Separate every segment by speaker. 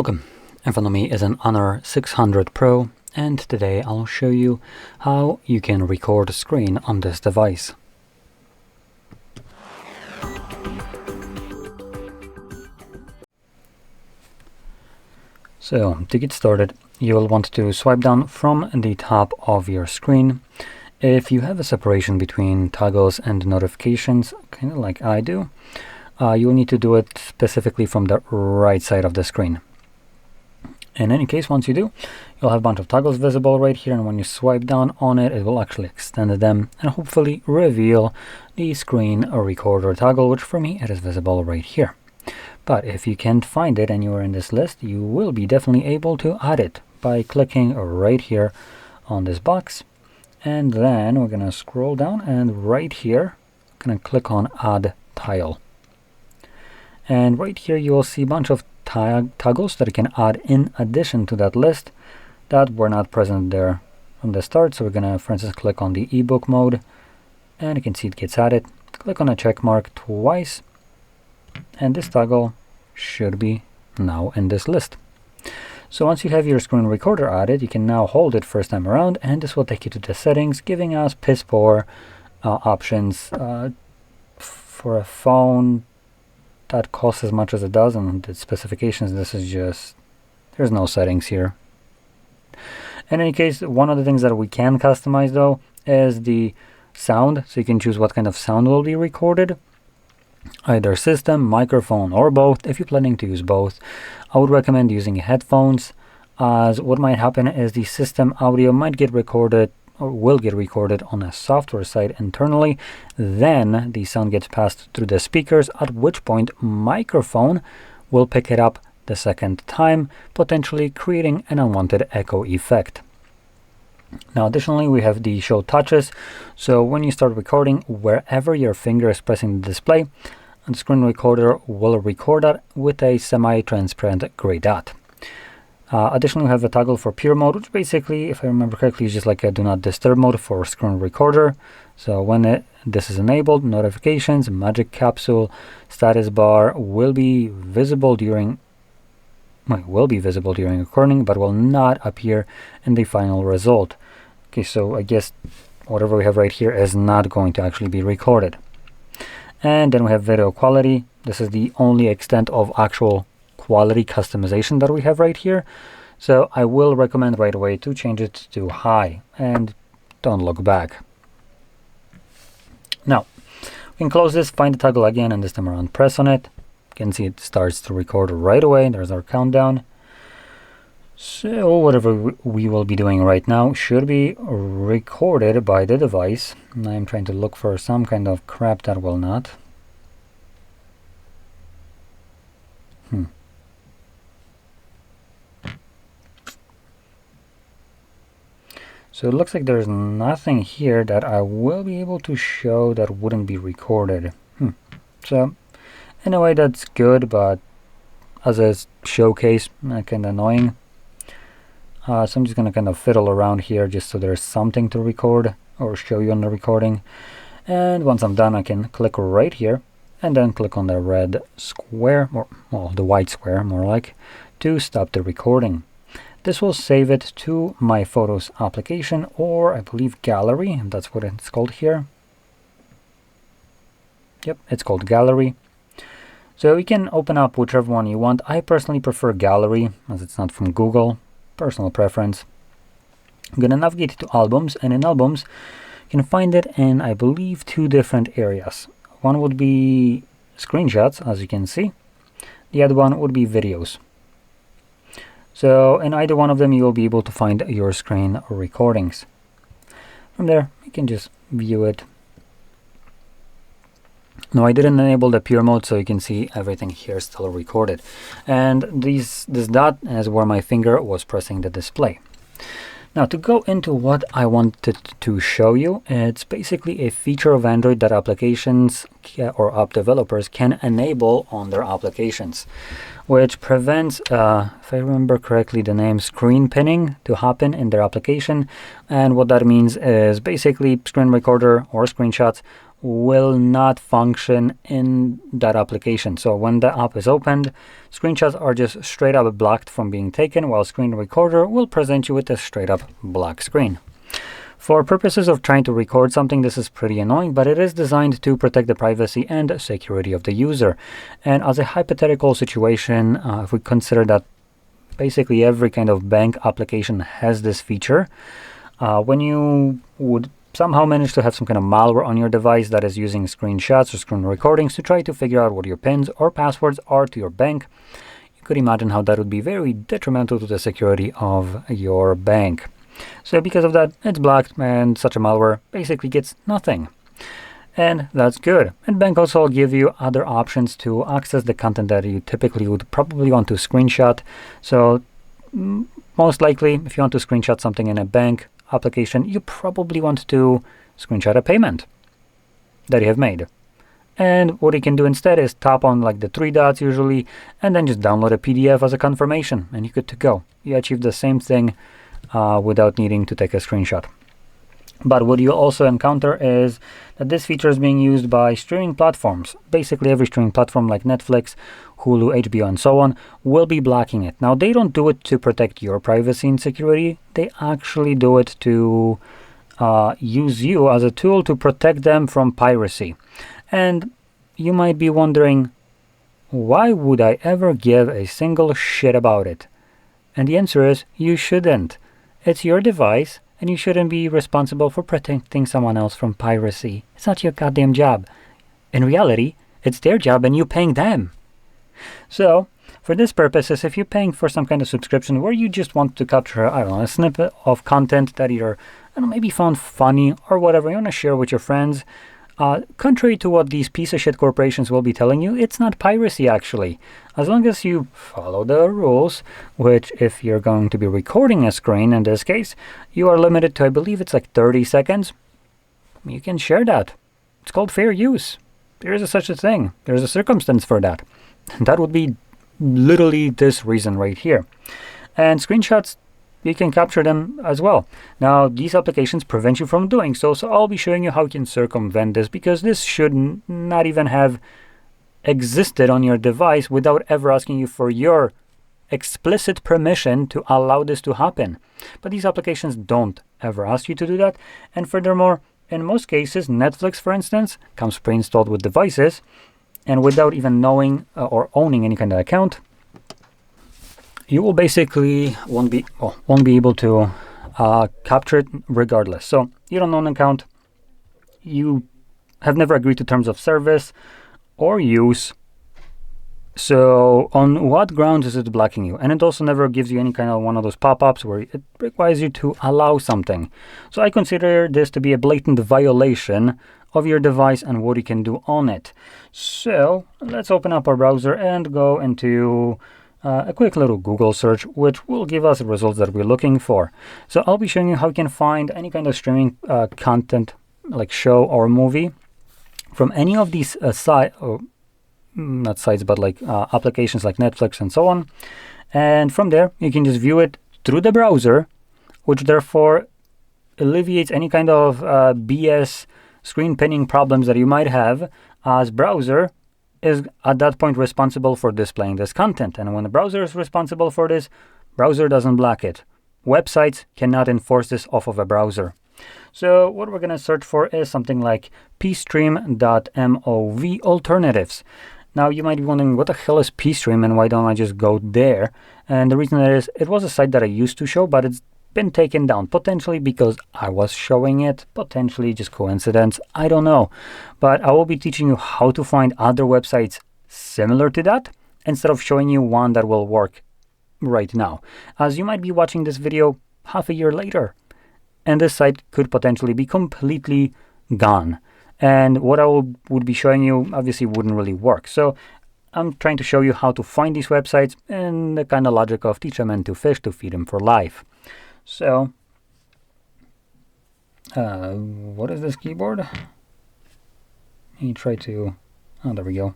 Speaker 1: Welcome. In front of me is an Honor 600 Pro, and today I'll show you how you can record a screen on this device. So to get started, you will want to swipe down from the top of your screen. If you have a separation between toggles and notifications, kind of like I do, you'll need to do it specifically from the right side of the screen. In any case, once you do, you'll have a bunch of toggles visible right here, and when you swipe down on it, it will actually extend them and hopefully reveal the screen recorder toggle, which for me, it is visible right here. But if you can't find it and you are in this list, you will be definitely able to add it by clicking right here on this box. And then we're going to scroll down, and right here, I'm going to click on Add Tile. And right here, you will see a bunch of toggles that you can add in addition to that list that were not present there from the start. So we're going to, for instance, click on the ebook mode, and you can see it gets added. Click on a check mark twice, and this toggle should be now in this list. So once you have your screen recorder added, you can now hold it first time around, and this will take you to the settings, giving us piss poor options for a phone that costs as much as it does, and the specifications, this is just, there's no settings here. In any case, one of the things that we can customize though is the sound, so you can choose what kind of sound will be recorded, either system, microphone, or both. If you're planning to use both, I would recommend using headphones, as what might happen is the system audio might get recorded or will get recorded on a software side internally. Then the sound gets passed through the speakers, at which point microphone will pick it up the second time, potentially creating an unwanted echo effect. Now additionally, we have the show touches. So when you start recording, wherever your finger is pressing the display, the screen recorder will record that with a semi-transparent gray dot. Additionally, we have a toggle for pure mode, which basically, if I remember correctly, is just like a do not disturb mode for screen recorder. So when this is enabled, notifications, magic capsule, status bar will be visible during recording, but will not appear in the final result. Okay, so I guess whatever we have right here is not going to actually be recorded. And then we have video quality. This is the only extent of actual quality customization that we have right here. So I will recommend right away to change it to high and don't look back. Now, we can close this, find the toggle again, and this time around press on it. You can see it starts to record right away. There's our countdown. So whatever we will be doing right now should be recorded by the device. And I'm trying to look for some kind of crap that will not. So it looks like there's nothing here that I will be able to show that wouldn't be recorded. So anyway, that's good, but as a showcase, kind of annoying. So I'm just going to kind of fiddle around here just so there's something to record or show you on the recording. And once I'm done, I can click right here and then click on the red square, or well, the white square more like, to stop the recording. This will save it to my Photos application, or I believe Gallery, that's what it's called here. Yep, it's called Gallery. So you can open up whichever one you want. I personally prefer Gallery, as it's not from Google. Personal preference. I'm going to navigate to Albums, and in Albums, you can find it in, I believe, two different areas. One would be screenshots, as you can see. The other one would be videos. So in either one of them, you will be able to find your screen recordings. From there, you can just view it. Now I didn't enable the pure mode, so you can see everything here still recorded. And this dot is where my finger was pressing the display. Now to go into what I wanted to show you, it's basically a feature of Android that applications or app developers can enable on their applications, which prevents, if I remember correctly, the name screen pinning to happen in their application. And what that means is basically screen recorder or screenshots will not function in that application. So when the app is opened, screenshots are just straight up blocked from being taken, while Screen Recorder will present you with a straight up black screen. For purposes of trying to record something, this is pretty annoying, but it is designed to protect the privacy and security of the user. And as a hypothetical situation, if we consider that basically every kind of bank application has this feature, when you would somehow manage to have some kind of malware on your device that is using screenshots or screen recordings to try to figure out what your pins or passwords are to your bank, you could imagine how that would be very detrimental to the security of your bank. So because of that, it's blocked, and such a malware basically gets nothing. And that's good. And bank also will give you other options to access the content that you typically would probably want to screenshot. So most likely, if you want to screenshot something in a bank application, you probably want to screenshot a payment that you have made. And what you can do instead is tap on like the three dots usually, and then just download a PDF as a confirmation, and you're good to go. You achieve the same thing without needing to take a screenshot. But what you also encounter is that this feature is being used by streaming platforms. Basically every streaming platform like Netflix, Hulu, HBO, and so on will be blocking it. Now, they don't do it to protect your privacy and security. They actually do it to use you as a tool to protect them from piracy. And you might be wondering, why would I ever give a single shit about it? And the answer is, you shouldn't. It's your device, and you shouldn't be responsible for protecting someone else from piracy. It's not your goddamn job. In reality, it's their job and you're paying them. So, for this purposes, if you're paying for some kind of subscription where you just want to capture, I don't know, a snippet of content that either, I don't know, maybe found funny or whatever, you want to share with your friends, contrary to what these piece of shit corporations will be telling you, it's not piracy actually. As long as you follow the rules, which if you're going to be recording a screen in this case, you are limited to, I believe it's like 30 seconds. You can share that. It's called fair use. There is such a thing. There's a circumstance for that. That would be literally this reason right here. And screenshots, you can capture them as well. Now, these applications prevent you from doing so, so I'll be showing you how you can circumvent this, because this should not even have existed on your device without ever asking you for your explicit permission to allow this to happen. But these applications don't ever ask you to do that. And furthermore, in most cases, Netflix, for instance, comes pre-installed with devices, and without even knowing or owning any kind of account, you will basically won't be able to capture it regardless. So you don't own an account, you have never agreed to terms of service or use. So on what grounds is it blocking you? And it also never gives you any kind of one of those pop-ups where it requires you to allow something. So I consider this to be a blatant violation of your device and what you can do on it. So let's open up our browser and go into a quick little Google search, which will give us the results that we're looking for. So I'll be showing you how you can find any kind of streaming content, like show or movie, from any of these not sites, but like applications like Netflix and so on. And from there, you can just view it through the browser, which therefore alleviates any kind of BS screen pinning problems that you might have, as browser is at that point responsible for displaying this content. And when the browser is responsible for this, browser doesn't block it. Websites cannot enforce this off of a browser. So what we're going to search for is something like pstream.mov alternatives. Now you might be wondering, what the hell is pstream and why don't I just go there? And the reason is, it was a site that I used to show, but it's been taken down, potentially because I was showing it, potentially just coincidence, I don't know. But I will be teaching you how to find other websites similar to that, instead of showing you one that will work right now, as you might be watching this video half a year later, and this site could potentially be completely gone. And what I would be showing you obviously wouldn't really work. So I'm trying to show you how to find these websites in the kind of logic of teach a man to fish to feed him for life. So, what is this keyboard? Let me try to, oh, there we go.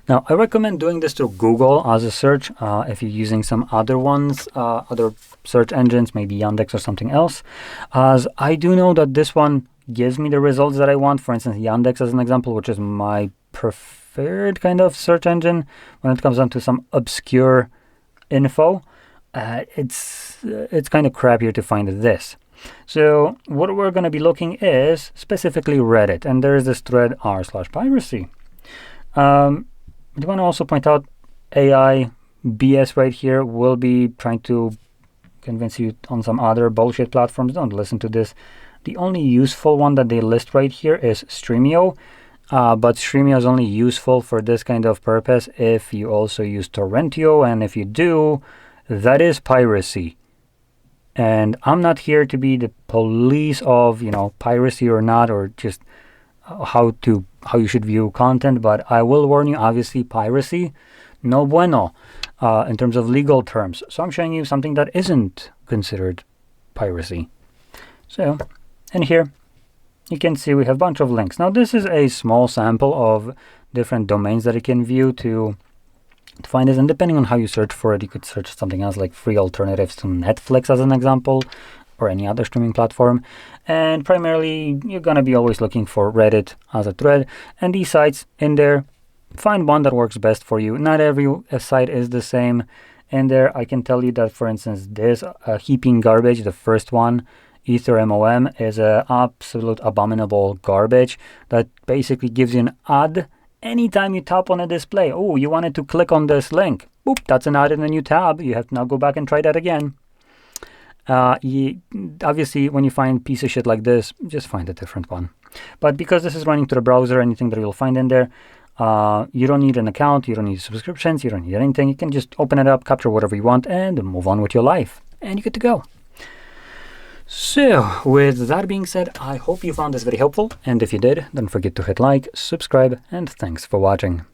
Speaker 1: Now, I recommend doing this through Google as a search if you're using some other ones, other search engines, maybe Yandex or something else, as I do know that this one gives me the results that I want. For instance, Yandex as an example, which is my preferred kind of search engine when it comes down to some obscure info. It's kind of crappier to find this. So what we're going to be looking is specifically Reddit, and there's this thread r/piracy. I want to also point out AI BS right here will be trying to convince you on some other bullshit platforms. Don't listen to this. The only useful one that they list right here is Streamio, but Streamio is only useful for this kind of purpose if you also use Torrentio, and if you do, that is piracy. And I'm not here to be the police of, piracy or not, or just how you should view content, but I will warn you, obviously, piracy, no bueno, in terms of legal terms. So I'm showing you something that isn't considered piracy. So, and here, you can see we have a bunch of links. Now, this is a small sample of different domains that you can view to find this, and depending on how you search for it, you could search something else like free alternatives to Netflix as an example, or any other streaming platform. And primarily, you're going to be always looking for Reddit as a thread. And these sites in there, find one that works best for you. Not every site is the same. And there, I can tell you that, for instance, this heaping garbage, the first one, EtherMOM, is an absolute abominable garbage that basically gives you an ad anytime you tap on a display. Oh, you wanted to click on this link. Boop, that's an ad in a new tab. You have to now go back and try that again. Obviously, when you find piece of shit like this, just find a different one. But because this is running to the browser, anything that you'll find in there, you don't need an account, you don't need subscriptions, you don't need anything. You can just open it up, capture whatever you want, and move on with your life. And you're good to go. So, with that being said, I hope you found this very helpful. And if you did, don't forget to hit like, subscribe, and thanks for watching.